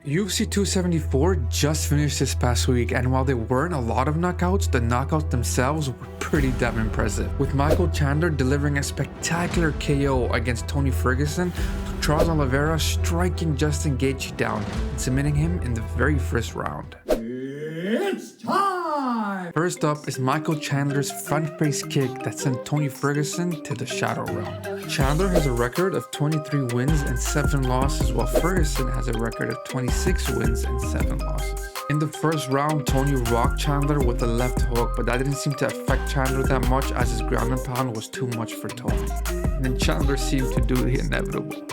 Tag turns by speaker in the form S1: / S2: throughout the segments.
S1: UFC 274 just finished this past week, and while there weren't a lot of knockouts, the knockouts themselves were pretty damn impressive, with Michael Chandler delivering a spectacular KO against Tony Ferguson, to Charles Oliveira striking Justin Gaethje down and submitting him in the very first round.
S2: It's time!
S1: First up is Michael Chandler's front face kick that sent Tony Ferguson to the shadow realm. Chandler has a record of 23 wins and 7 losses, while Ferguson has a record of 26 wins and 7 losses. In the first round, Tony rocked Chandler with a left hook, but that didn't seem to affect Chandler that much as his ground and pound was too much for Tony. And then Chandler seemed to do the inevitable.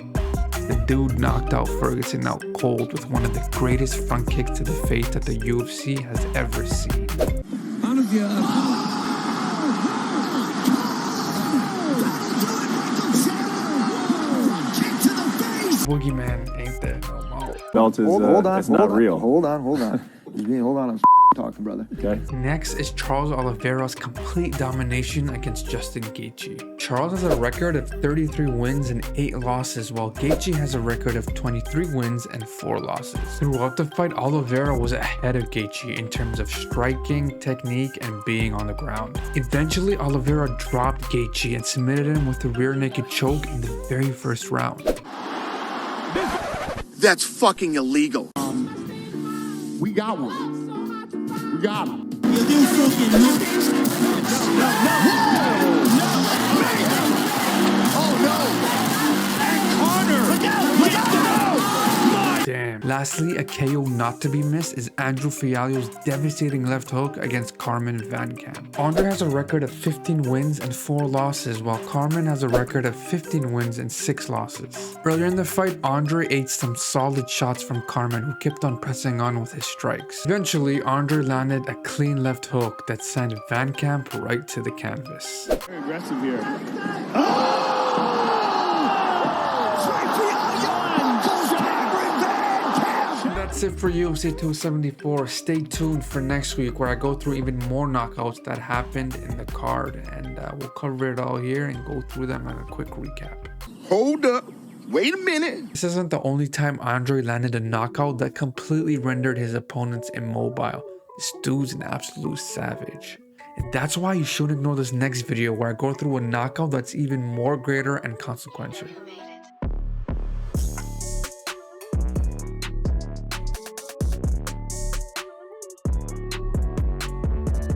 S1: The dude knocked out Ferguson out cold with one of the greatest front kicks to the face that the UFC has ever seen. Boogeyman ain't there no more.
S3: Belt is not real.
S2: Hold on. Hold on, I'm talking, brother.
S3: Okay.
S1: Next is Charles Oliveira's complete domination against Justin Gaethje. Charles has a record of 33 wins and 8 losses, while Gaethje has a record of 23 wins and 4 losses. Throughout the fight, Oliveira was ahead of Gaethje in terms of striking, technique, and being on the ground. Eventually, Oliveira dropped Gaethje and submitted him with a rear naked choke in the very first round.
S4: That's fucking illegal.
S2: We got one. We got him.
S1: Damn. Lastly, a KO not to be missed is Andrew Fialho's devastating left hook against Carmen Van Camp. Andre has a record of 15 wins and 4 losses, while Carmen has a record of 15 wins and 6 losses. Earlier in the fight, Andre ate some solid shots from Carmen, who kept on pressing on with his strikes. Eventually, Andre landed a clean left hook that sent Van Camp right to the canvas.
S3: Very aggressive here.
S1: That's it for UFC 274. Stay tuned for next week, where I go through even more knockouts that happened in the card, and we'll cover it all here and go through them in a quick recap.
S4: Hold up. Wait a minute.
S1: This isn't the only time Andre landed a knockout that completely rendered his opponents immobile. This dude's an absolute savage. And that's why you shouldn't ignore this next video, where I go through a knockout that's even more greater and consequential.